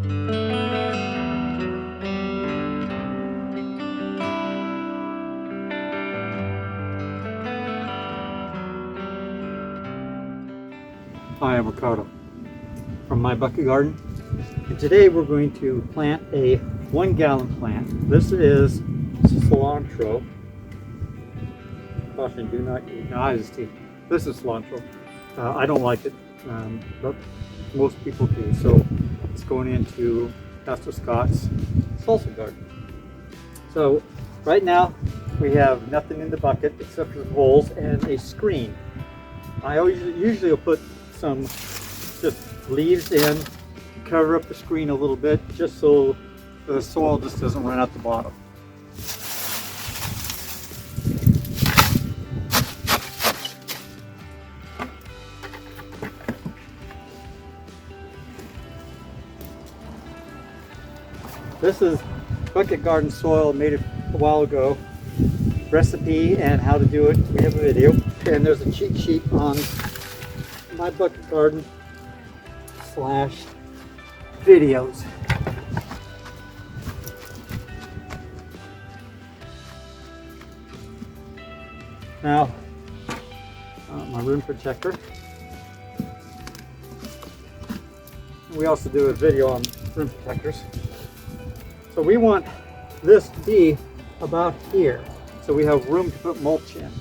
Hi, I'm Ricardo from My Bucket Garden, and today we're going to plant a 1 gallon plant. This is cilantro. Caution, do not eat knives, teeth. This is cilantro. I don't like it, but most people do. So it's going into Pastor Scott's salsa garden. So right now we have nothing in the bucket except for the holes and a screen. I usually will put some just leaves in, cover up the screen a little bit just so the soil just doesn't run out the bottom. This is bucket garden soil, made it a while ago. Recipe and how to do it, we have a video, and there's a cheat sheet on My Bucket Garden /videos. Now, my room protector. We also do a video on room protectors. So we want this to be about here, so we have room to put mulch in.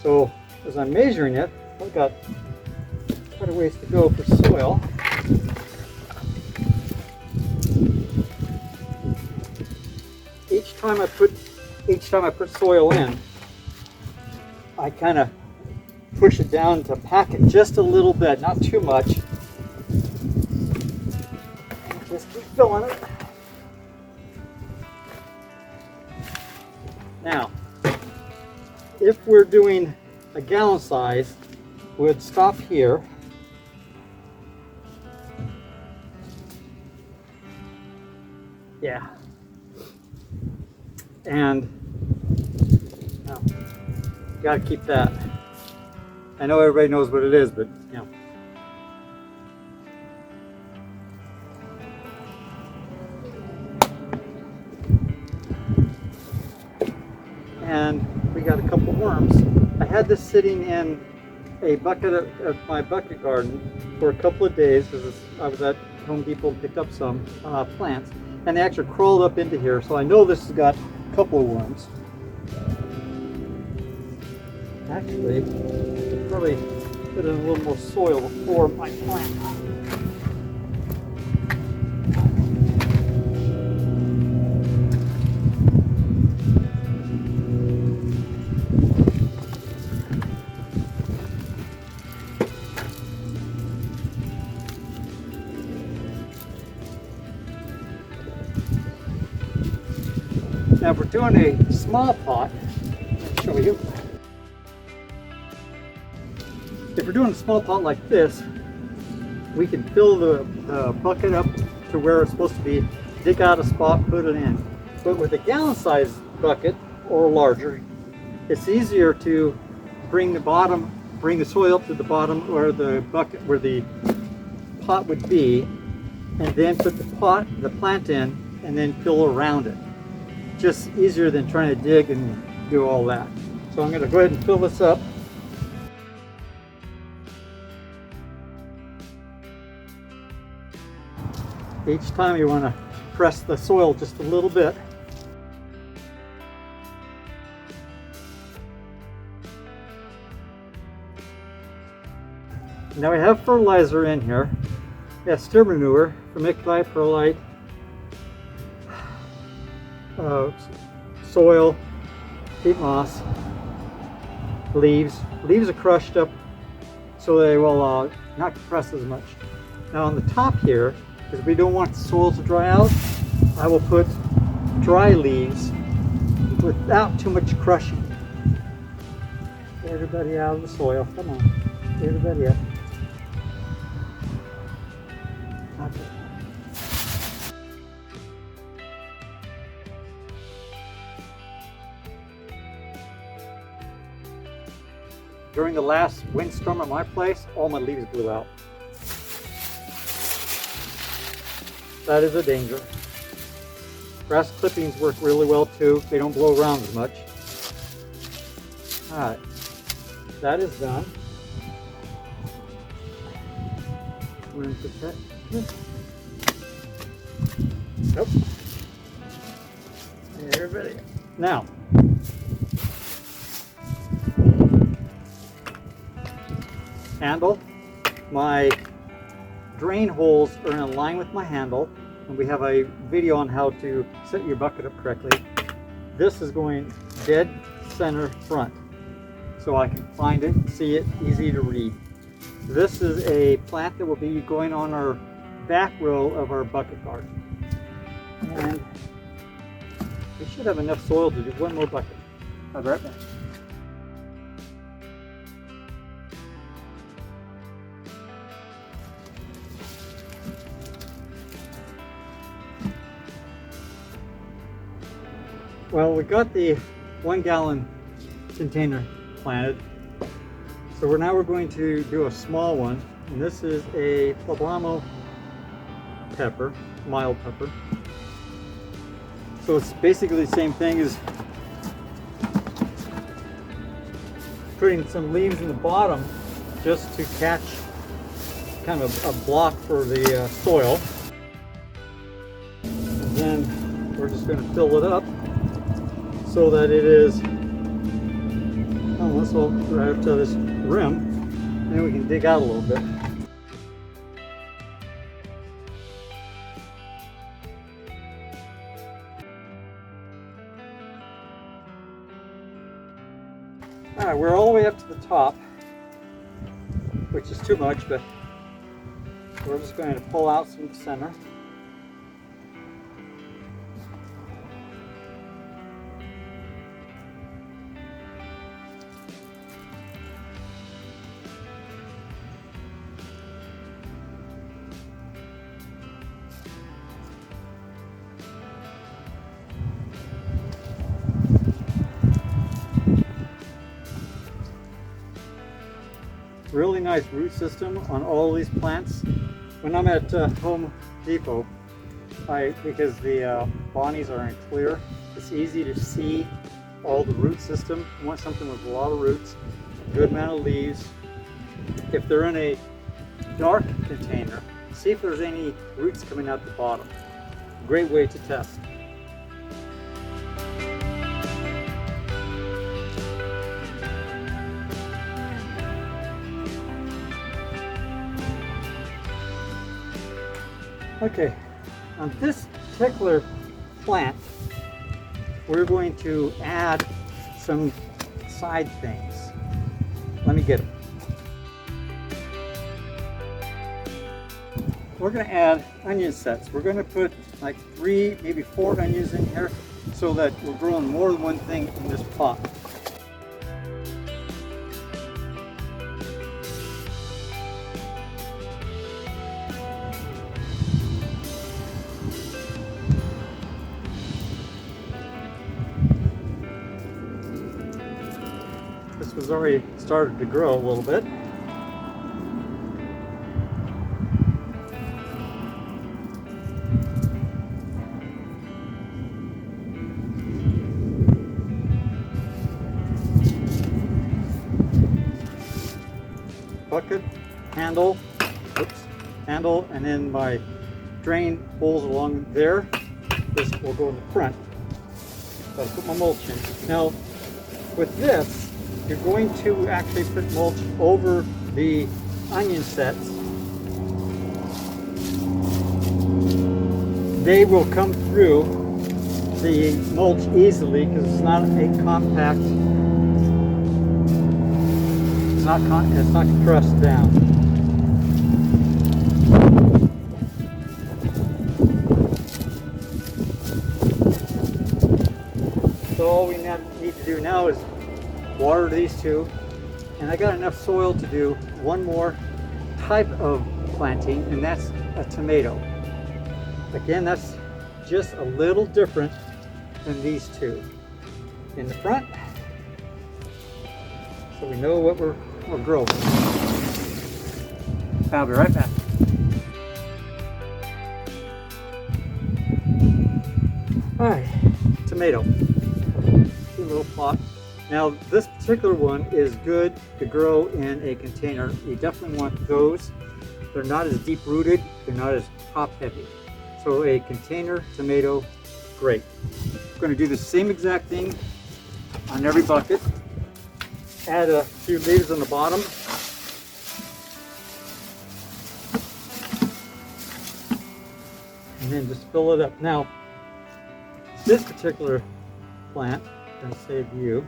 So as I'm measuring it, I've got quite a ways to go for soil. Each time I put soil in, I kind of push it down to pack it just a little bit, not too much. Just keep filling it. Now, if we're doing a gallon size, we'd stop here. Yeah. And now, gotta keep that. I know everybody knows what it is, but you know. And we got a couple worms. I had this sitting in a bucket of my bucket garden for a couple of days because I was at Home Depot and picked up some plants, and they actually crawled up into here, so I know this has got a couple of worms. Actually, I should probably put in a little more soil before my plant. Now if we're doing a small pot, I'll show you. If we're doing a small pot like this, we can fill the bucket up to where it's supposed to be, dig out a spot, put it in. But with a gallon size bucket or larger, it's easier to bring the soil up to the bottom where the pot would be, and then put the plant in and then fill around it. Just easier than trying to dig and do all that. So I'm going to go ahead and fill this up. Each time you want to press the soil just a little bit. Now we have fertilizer in here. We have steer manure, vermiculite, perlite, soil, peat moss, leaves. Leaves are crushed up so they will not compress as much. Now on the top here, because we don't want the soil to dry out, I will put dry leaves without too much crushing. Get everybody out of the soil. Come on, get everybody up. Okay. During the last windstorm at my place, all my leaves blew out. that is a danger. Grass clippings work really well too. They don't blow around as much. All right, that is done. We're going to put that here. Nope. Everybody. Now, handle. My drain holes are in line with my handle, and we have a video on how to set your bucket up correctly. This is going dead center front, so I can find it, see it, easy to read. This is a plant that will be going on our back row of our bucket garden. And we should have enough soil to do one more bucket. I'll be right back. Well, we got the 1 gallon container planted. So we're going to do a small one. And this is a poblano pepper, mild pepper. So it's basically the same thing as putting some leaves in the bottom just to catch kind of a block for the soil. And then we're just going to fill it up so that it is almost all right up to this rim, and then we can dig out a little bit. All right, we're all the way up to the top, which is too much, but we're just going to pull out some center. Really nice root system on all these plants. When I'm at Home Depot, because the Bonnies are in clear, it's easy to see all the root system. You want something with a lot of roots, a good amount of leaves. If they're in a dark container, see if there's any roots coming out the bottom. Great way to test. Okay, on this particular plant, we're going to add some side things. Let me get them. We're going to add onion sets. We're going to put like 3, maybe 4 onions in here so that we're growing more than one thing in this pot. This was already started to grow a little bit. Bucket, handle, handle, and then my drain holes along there. This will go in the front. So I'll put my mulch in. Now, with this, you're going to actually put mulch over the onion sets. They will come through the mulch easily because it's not a compact, it's not compressed down. So all we need to do now is water these two, and I got enough soil to do one more type of planting, and that's a tomato. Again, that's just a little different than these two. In the front, so we know what we're growing. I'll be right back. All right, tomato. See a little plot. Now this particular one is good to grow in a container. You definitely want those. They're not as deep rooted, they're not as top heavy. So a container tomato, great. I'm going to do the same exact thing on every bucket. Add a few leaves on the bottom. And then just fill it up. Now, this particular plant, I'm going to save you.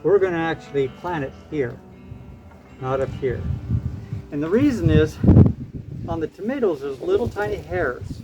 We're going to actually plant it here, not up here. And the reason is, on the tomatoes, there's little tiny hairs.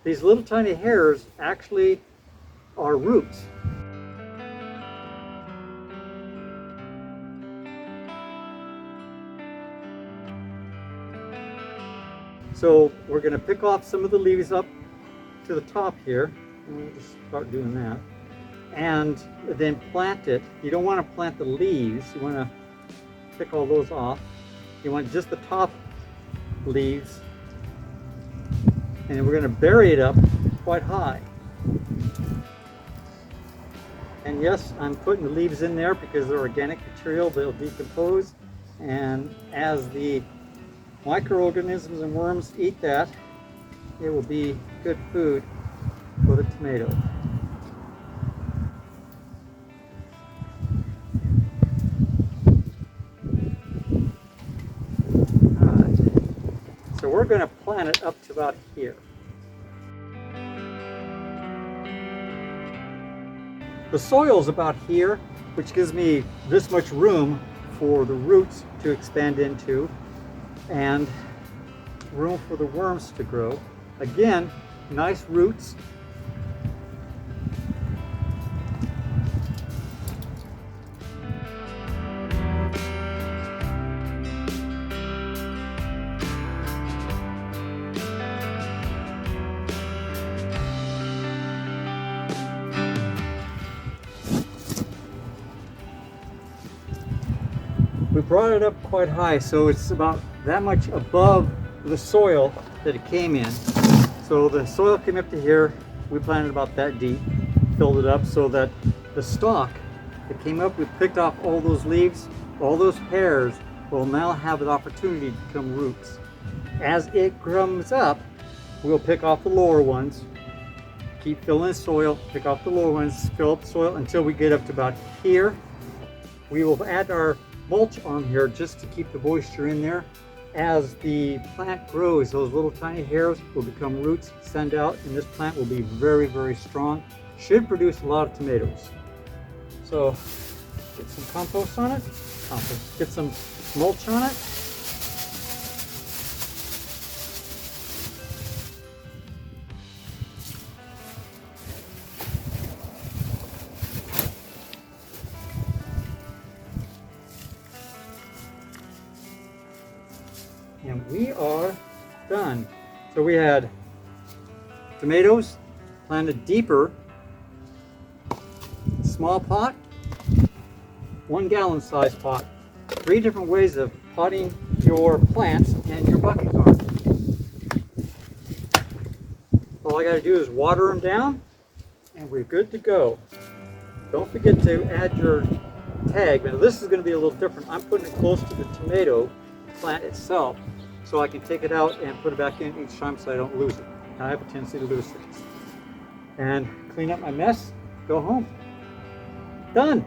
These little tiny hairs actually are roots. So we're going to pick off some of the leaves up to the top here. We'll just start doing that. And then plant it. You don't want to plant the leaves. You want to pick all those off. You want just the top leaves. And we're going to bury it up quite high. And yes, I'm putting the leaves in there because they're organic material. They'll decompose. And as the microorganisms and worms eat that, it will be good food for the tomato. Alright, so we're going to plant it up to about here. The soil's about here, which gives me this much room for the roots to expand into and room for the worms to grow. Again, nice roots. We brought it up quite high, so it's about that much above the soil that it came in. So the soil came up to here. We planted about that deep, filled it up so that the stalk that came up, we picked off all those leaves, all those hairs will now have an opportunity to become roots. As it comes up, we'll pick off the lower ones, keep filling the soil, pick off the lower ones, fill up the soil until we get up to about here. We will add our mulch on here just to keep the moisture in there. As the plant grows, those little tiny hairs will become roots, send out, and this plant will be very, very strong. Should produce a lot of tomatoes. So get some compost on it, get some mulch on it. And we are done. So we had tomatoes planted deeper, small pot, 1 gallon size pot. 3 different ways of potting your plants and your bucket garden. All I got to do is water them down and we're good to go. Don't forget to add your tag. Now this is going to be a little different. I'm putting it close to the tomato plant itself, so I can take it out and put it back in each time so I don't lose it. I have a tendency to lose things. And clean up my mess, go home. Done.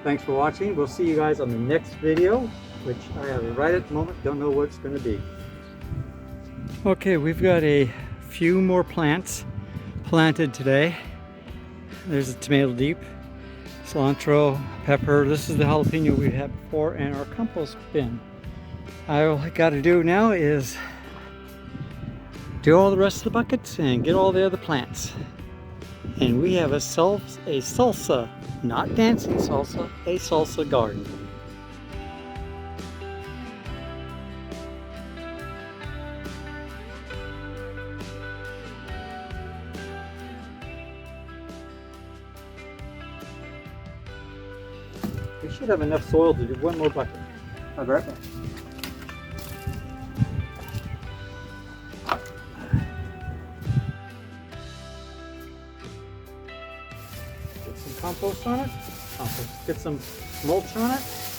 Thanks for watching. We'll see you guys on the next video, which I have right at the moment, don't know what it's going to be. Okay, we've got a few more plants planted today. There's a tomato deep, cilantro, pepper. This is the jalapeno we had before, and our compost bin. All I got to do now is do all the rest of the buckets and get all the other plants. And we have a salsa, not dancing salsa, a salsa garden. We should have enough soil to do 1 more bucket. I'll be right back. compost on it. Compost. Get some mulch on it.